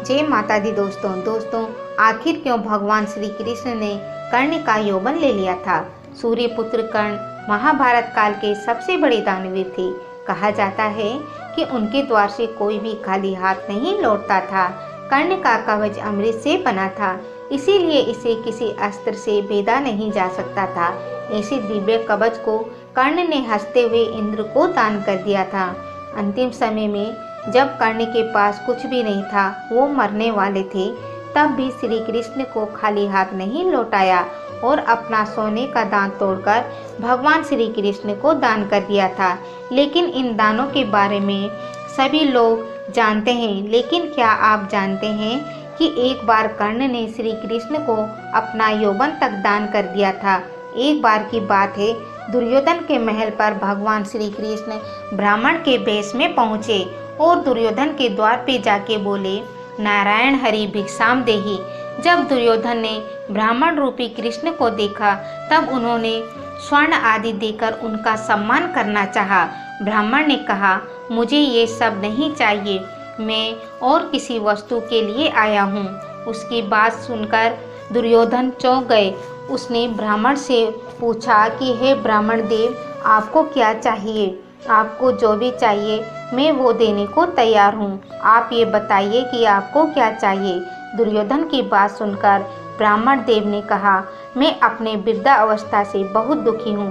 जय माता दी दोस्तों आखिर क्यों भगवान श्री कृष्ण ने कर्ण का यौवन ले लिया था। सूर्यपुत्र कर्ण महाभारत काल के सबसे बड़े दानवीर थे। कहा जाता है कि उनके द्वार से कोई भी खाली हाथ नहीं लौटता था। कर्ण का कवच अमृत से बना था, इसीलिए इसे किसी अस्त्र से भेदा नहीं जा सकता था। ऐसे दिव्य कवच को कर्ण ने हंसते हुए इंद्र को दान कर दिया था। अंतिम समय में जब कर्ण के पास कुछ भी नहीं था, वो मरने वाले थे, तब भी श्री कृष्ण को खाली हाथ नहीं लौटाया और अपना सोने का दांत तोड़कर भगवान श्री कृष्ण को दान कर दिया था। लेकिन इन दानों के बारे में सभी लोग जानते हैं, लेकिन क्या आप जानते हैं कि एक बार कर्ण ने श्री कृष्ण को अपना यौवन तक दान कर दिया था। एक बार की बात है, दुर्योधन के महल पर भगवान श्री कृष्ण ब्राह्मण के वेश में पहुँचे और दुर्योधन के द्वार पे जाके बोले, नारायण हरि भिक्षाम देहि। जब दुर्योधन ने ब्राह्मण रूपी कृष्ण को देखा, तब उन्होंने स्वर्ण आदि देकर उनका सम्मान करना चाहा। ब्राह्मण ने कहा, मुझे ये सब नहीं चाहिए, मैं और किसी वस्तु के लिए आया हूँ। उसकी बात सुनकर दुर्योधन चौंक गए। उसने ब्राह्मण से पूछा कि हे ब्राह्मण देव, आपको क्या चाहिए? आपको जो भी चाहिए मैं वो देने को तैयार हूँ। आप ये बताइए कि आपको क्या चाहिए। दुर्योधन की बात सुनकर ब्राह्मण देव ने कहा, मैं अपने वृद्धावस्था से बहुत दुखी हूँ।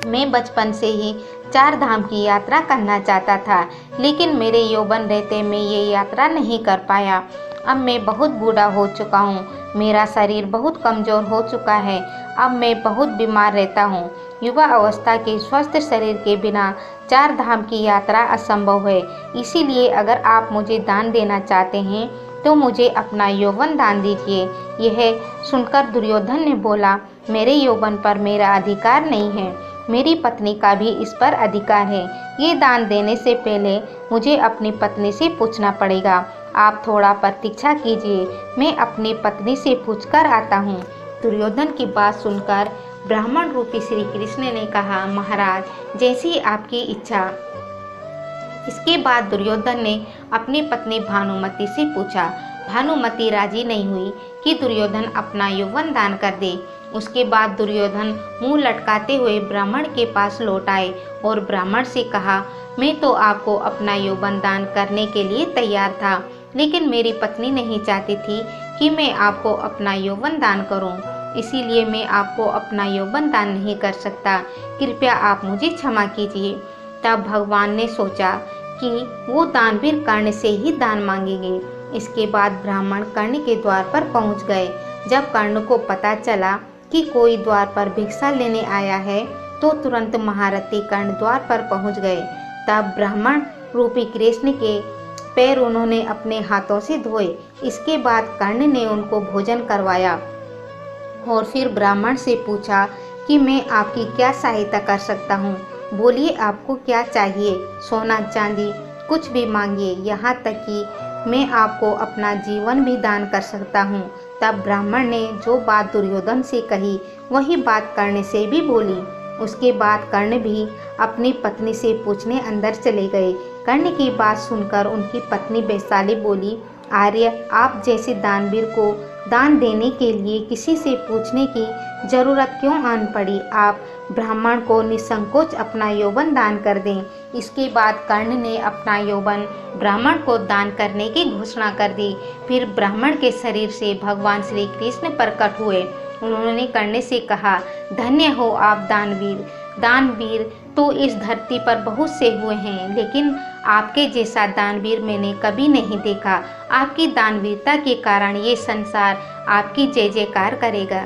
मैं बचपन से ही 4 धाम की यात्रा करना चाहता था, लेकिन मेरे यौवन रहते मैं ये यात्रा नहीं कर पाया। अब मैं बहुत बूढ़ा हो चुका हूँ, मेरा शरीर बहुत कमज़ोर हो चुका है। अब मैं बहुत बीमार रहता हूँ। युवा अवस्था के स्वस्थ शरीर के बिना 4 धाम की यात्रा असंभव है। इसीलिए अगर आप मुझे दान देना चाहते हैं तो मुझे अपना यौवन दान दीजिए। यह सुनकर दुर्योधन ने बोला, मेरे यौवन पर मेरा अधिकार नहीं है, मेरी पत्नी का भी इस पर अधिकार है। ये दान देने से पहले मुझे अपनी पत्नी से पूछना पड़ेगा। आप थोड़ा प्रतीक्षा कीजिए, मैं अपनी पत्नी से पूछकर आता हूँ। दुर्योधन की बात सुनकर ब्राह्मण रूपी श्री कृष्ण ने कहा, महाराज जैसी आपकी इच्छा। इसके बाद दुर्योधन ने अपनी पत्नी भानुमति से पूछा। भानुमति राजी नहीं हुई कि दुर्योधन अपना यौवन दान कर दे। उसके बाद दुर्योधन मुंह लटकाते हुए ब्राह्मण के पास लौट आए और ब्राह्मण से कहा, मैं तो आपको अपना यौवन दान करने के लिए तैयार था, लेकिन मेरी पत्नी नहीं चाहती थी कि मैं आपको अपना यौवन दान करूं, इसीलिए मैं आपको अपना यौवन दान नहीं कर सकता। कृपया आप मुझे क्षमा कीजिए। तब भगवान ने सोचा कि वो दानवीर कर्ण से ही दान मांगेंगे। इसके बाद ब्राह्मण कर्ण के द्वार पर पहुंच गए। जब कर्ण को पता चला कि कोई द्वार पर भिक्षा लेने आया है, तो तुरंत महारथी कर्ण द्वार पर पहुंच गए। तब ब्राह्मण रूपी कृष्ण के पैर उन्होंने अपने हाथों से धोए। इसके बाद कर्ण ने उनको भोजन करवाया और फिर ब्राह्मण से पूछा कि मैं आपकी क्या सहायता कर सकता हूँ। बोलिए, आपको क्या चाहिए? सोना चांदी कुछ भी मांगिए, यहाँ तक कि मैं आपको अपना जीवन भी दान कर सकता हूँ। तब ब्राह्मण ने जो बात दुर्योधन से कही, वही बात कर्ण से भी बोली। उसके बाद कर्ण भी अपनी पत्नी से पूछने अंदर चले गए। कर्ण की बात सुनकर उनकी पत्नी वैशाली बोली, आर्य, आप जैसे दानवीर को दान देने के लिए किसी से पूछने की जरूरत क्यों आन पड़ी? आप ब्राह्मण को निसंकोच अपना यौवन दान कर दें। इसके बाद कर्ण ने अपना यौवन ब्राह्मण को दान करने की घोषणा कर दी। फिर ब्राह्मण के शरीर से भगवान श्री कृष्ण प्रकट हुए। उन्होंने कर्ण से कहा, धन्य हो आप दानवीर। दानवीर तो इस धरती पर बहुत से हुए हैं, लेकिन आपके जैसा दानवीर मैंने कभी नहीं देखा। आपकी दानवीरता के कारण ये संसार आपकी जय जयकार करेगा।